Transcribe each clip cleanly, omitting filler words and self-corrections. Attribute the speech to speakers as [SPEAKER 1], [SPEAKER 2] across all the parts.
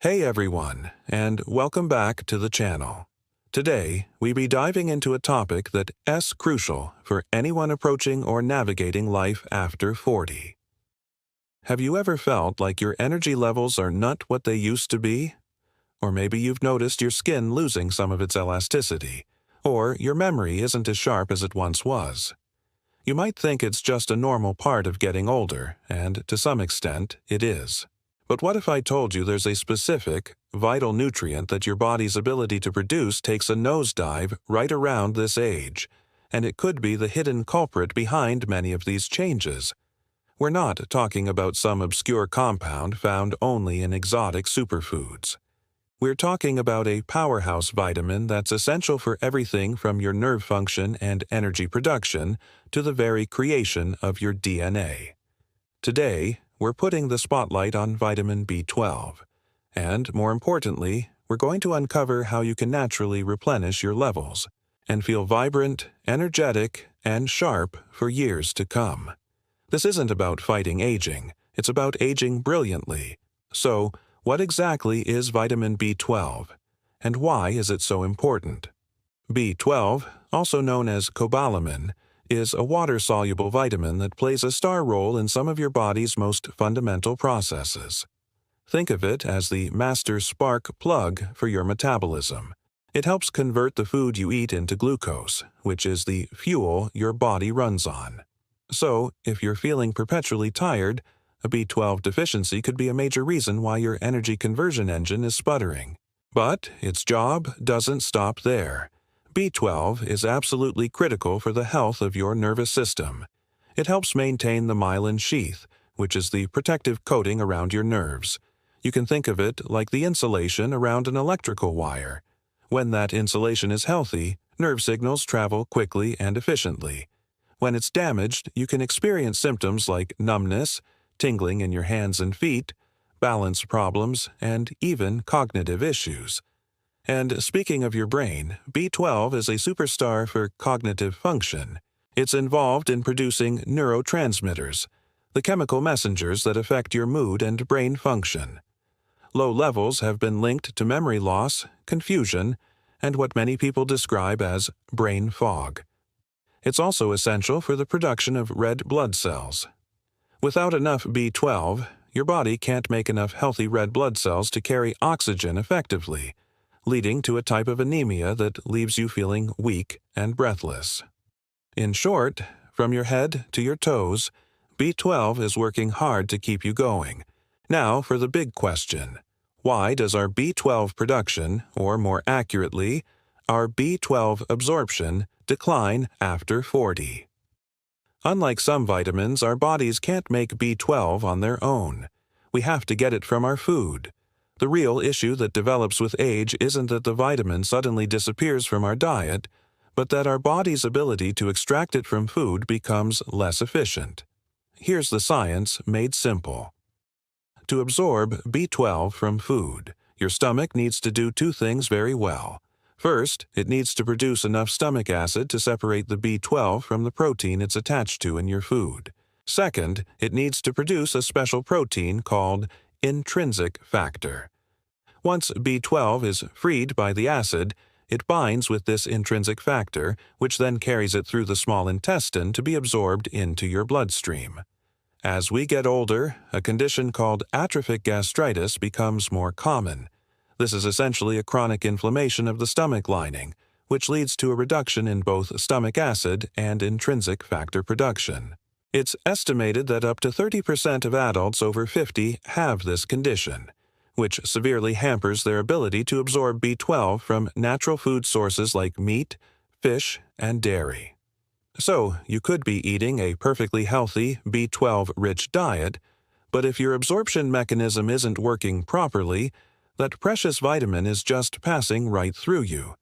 [SPEAKER 1] Hey everyone, and welcome back to the channel. Today, we be diving into a topic that is crucial for anyone approaching or navigating life after 40. Have you ever felt like your energy levels are not what they used to be? Or maybe you've noticed your skin losing some of its elasticity, or your memory isn't as sharp as it once was. You might think it's just a normal part of getting older, and to some extent, it is. But what if I told you there's a specific, vital nutrient that your body's ability to produce takes a nosedive right around this age, and it could be the hidden culprit behind many of these changes? We're not talking about some obscure compound found only in exotic superfoods. We're talking about a powerhouse vitamin that's essential for everything from your nerve function and energy production to the very creation of your DNA. Today, we're putting the spotlight on vitamin B12, and more importantly, we're going to uncover how you can naturally replenish your levels and feel vibrant, energetic, and sharp for years to come. This isn't about fighting aging, it's about aging brilliantly. So, what exactly is vitamin B12, and why is it so important? B12, also known as cobalamin, is a water-soluble vitamin that plays a star role in some of your body's most fundamental processes. Think of it as the master spark plug for your metabolism. It helps convert the food you eat into glucose, which is the fuel your body runs on. So, if you're feeling perpetually tired, a B12 deficiency could be a major reason why your energy conversion engine is sputtering. But its job doesn't stop there. B12 is absolutely critical for the health of your nervous system. It helps maintain the myelin sheath, which is the protective coating around your nerves. You can think of it like the insulation around an electrical wire. When that insulation is healthy, nerve signals travel quickly and efficiently. When it's damaged, you can experience symptoms like numbness, tingling in your hands and feet, balance problems, and even cognitive issues. And speaking of your brain, B12 is a superstar for cognitive function. It's involved in producing neurotransmitters, the chemical messengers that affect your mood and brain function. Low levels have been linked to memory loss, confusion, and what many people describe as brain fog. It's also essential for the production of red blood cells. Without enough B12, your body can't make enough healthy red blood cells to carry oxygen effectively, leading to a type of anemia that leaves you feeling weak and breathless. In short, from your head to your toes, B12 is working hard to keep you going. Now for the big question. Why does our B12 production, or more accurately, our B12 absorption, decline after 40? Unlike some vitamins, our bodies can't make B12 on their own. We have to get it from our food. The real issue that develops with age isn't that the vitamin suddenly disappears from our diet, but that our body's ability to extract it from food becomes less efficient. Here's the science made simple. To absorb B12 from food, your stomach needs to do two things very well. First, it needs to produce enough stomach acid to separate the B12 from the protein it's attached to in your food. Second, it needs to produce a special protein called intrinsic factor. Once B12 is freed by the acid, it binds with this intrinsic factor, which then carries it through the small intestine to be absorbed into your bloodstream. As we get older, a condition called atrophic gastritis becomes more common. This is essentially a chronic inflammation of the stomach lining, which leads to a reduction in both stomach acid and intrinsic factor production. It's estimated that up to 30% of adults over 50 have this condition, which severely hampers their ability to absorb B12 from natural food sources like meat, fish, and dairy. So, you could be eating a perfectly healthy, B12-rich diet, but if your absorption mechanism isn't working properly, that precious vitamin is just passing right through you.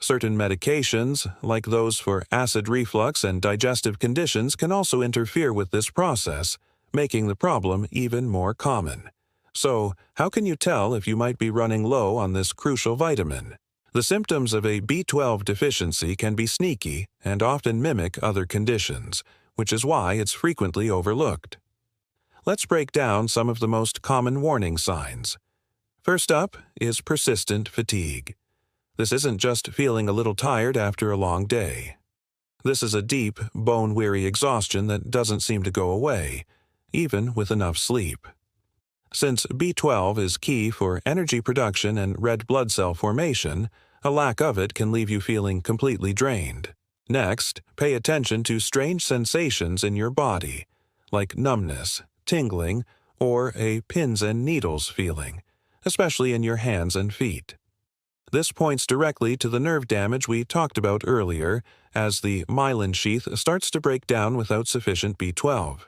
[SPEAKER 1] Certain medications, like those for acid reflux and digestive conditions, can also interfere with this process, making the problem even more common. So, how can you tell if you might be running low on this crucial vitamin? The symptoms of a B12 deficiency can be sneaky and often mimic other conditions, which is why it's frequently overlooked. Let's break down some of the most common warning signs. First up is persistent fatigue. This isn't just feeling a little tired after a long day. This is a deep, bone-weary exhaustion that doesn't seem to go away, even with enough sleep. Since B12 is key for energy production and red blood cell formation, a lack of it can leave you feeling completely drained. Next, pay attention to strange sensations in your body, like numbness, tingling, or a pins and needles feeling, especially in your hands and feet. This points directly to the nerve damage we talked about earlier, as the myelin sheath starts to break down without sufficient B12.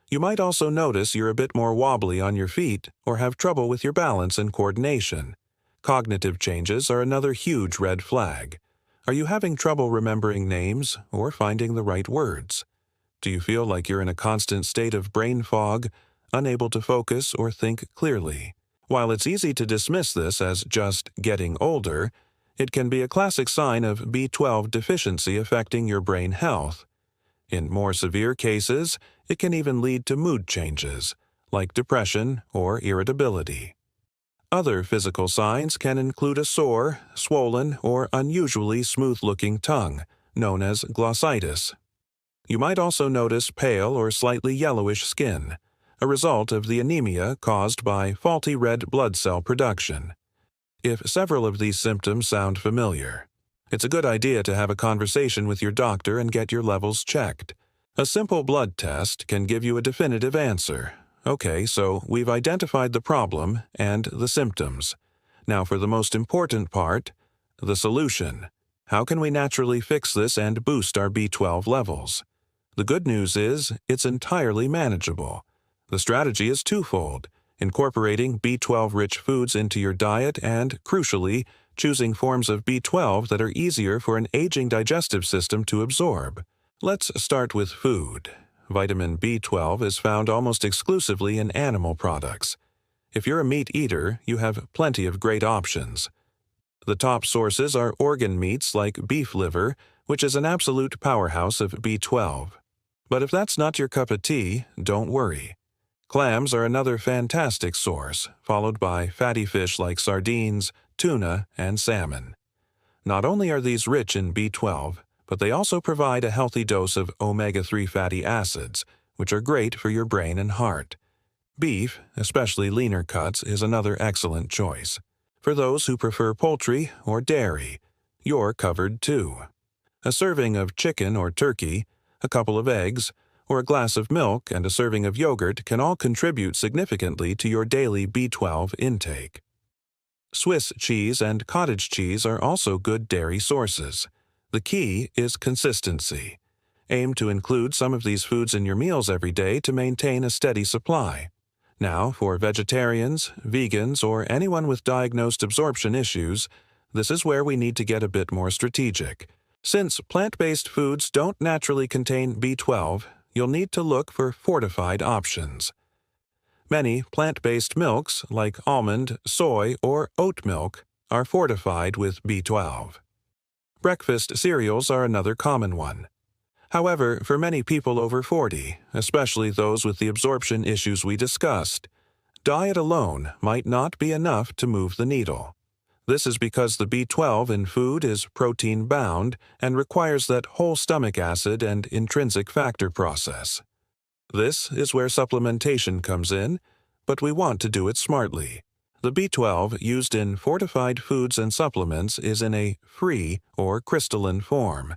[SPEAKER 1] You might also notice you're a bit more wobbly on your feet or have trouble with your balance and coordination. Cognitive changes are another huge red flag. Are you having trouble remembering names or finding the right words? Do you feel like you're in a constant state of brain fog, unable to focus or think clearly? While it's easy to dismiss this as just getting older, it can be a classic sign of B12 deficiency affecting your brain health. In more severe cases, it can even lead to mood changes, like depression or irritability. Other physical signs can include a sore, swollen, or unusually smooth-looking tongue, known as glossitis. You might also notice pale or slightly yellowish skin, a result of the anemia caused by faulty red blood cell production. If several of these symptoms sound familiar, it's a good idea to have a conversation with your doctor and get your levels checked. A simple blood test can give you a definitive answer. Okay, so we've identified the problem and the symptoms. Now for the most important part, the solution. How can we naturally fix this and boost our B12 levels? The good news is it's entirely manageable. The strategy is twofold: incorporating B12-rich foods into your diet and, crucially, choosing forms of B12 that are easier for an aging digestive system to absorb. Let's start with food. Vitamin B12 is found almost exclusively in animal products. If you're a meat eater, you have plenty of great options. The top sources are organ meats like beef liver, which is an absolute powerhouse of B12. But if that's not your cup of tea, don't worry. Clams are another fantastic source, followed by fatty fish like sardines, tuna, and salmon. Not only are these rich in B12, but they also provide a healthy dose of omega-3 fatty acids, which are great for your brain and heart. Beef, especially leaner cuts, is another excellent choice. For those who prefer poultry or dairy, you're covered too. A serving of chicken or turkey, a couple of eggs, or a glass of milk and a serving of yogurt can all contribute significantly to your daily B12 intake. Swiss cheese and cottage cheese are also good dairy sources. The key is consistency. Aim to include some of these foods in your meals every day to maintain a steady supply. Now, for vegetarians, vegans, or anyone with diagnosed absorption issues, this is where we need to get a bit more strategic. Since plant-based foods don't naturally contain B12, you'll need to look for fortified options. Many plant-based milks, like almond, soy, or oat milk, are fortified with B12. Breakfast cereals are another common one. However, for many people over 40, especially those with the absorption issues we discussed, diet alone might not be enough to move the needle. This is because the B12 in food is protein-bound and requires that whole stomach acid and intrinsic factor process. This is where supplementation comes in, but we want to do it smartly. The B12 used in fortified foods and supplements is in a free or crystalline form.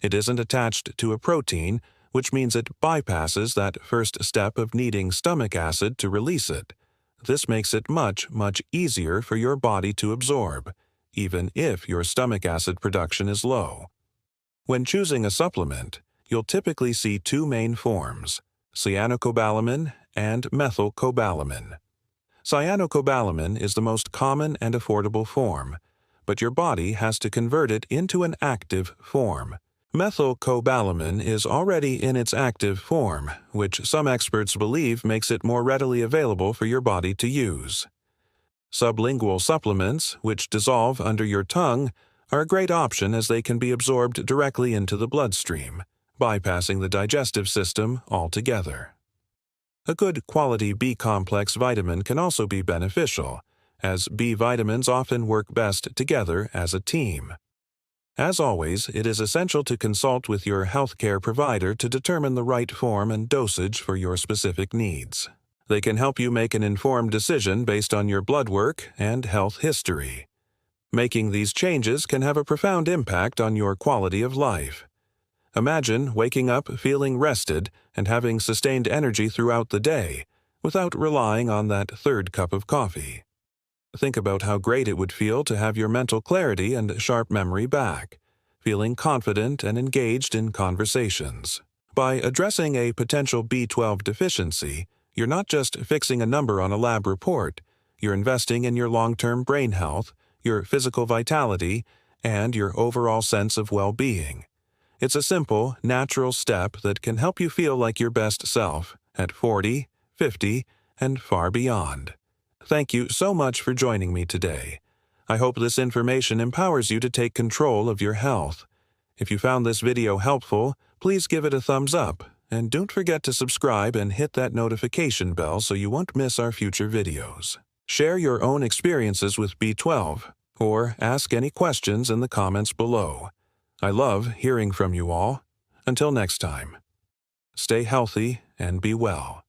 [SPEAKER 1] It isn't attached to a protein, which means it bypasses that first step of needing stomach acid to release it. This makes it much easier for your body to absorb, even if your stomach acid production is low. When choosing a supplement, you'll typically see two main forms: cyanocobalamin and methylcobalamin. Cyanocobalamin is the most common and affordable form, but your body has to convert it into an active form. Methylcobalamin is already in its active form, which some experts believe makes it more readily available for your body to use. Sublingual supplements, which dissolve under your tongue, are a great option as they can be absorbed directly into the bloodstream, bypassing the digestive system altogether. A good quality B-complex vitamin can also be beneficial, as B vitamins often work best together as a team. As always, it is essential to consult with your healthcare provider to determine the right form and dosage for your specific needs. They can help you make an informed decision based on your blood work and health history. Making these changes can have a profound impact on your quality of life. Imagine waking up feeling rested and having sustained energy throughout the day without relying on that third cup of coffee. Think about how great it would feel to have your mental clarity and sharp memory back, feeling confident and engaged in conversations. By addressing a potential B12 deficiency, you're not just fixing a number on a lab report, you're investing in your long-term brain health, your physical vitality, and your overall sense of well-being. It's a simple, natural step that can help you feel like your best self at 40, 50, and far beyond. Thank you so much for joining me today. I hope this information empowers you to take control of your health. If you found this video helpful, please give it a thumbs up, and don't forget to subscribe and hit that notification bell so you won't miss our future videos. Share your own experiences with B12, or ask any questions in the comments below. I love hearing from you all. Until next time, stay healthy and be well.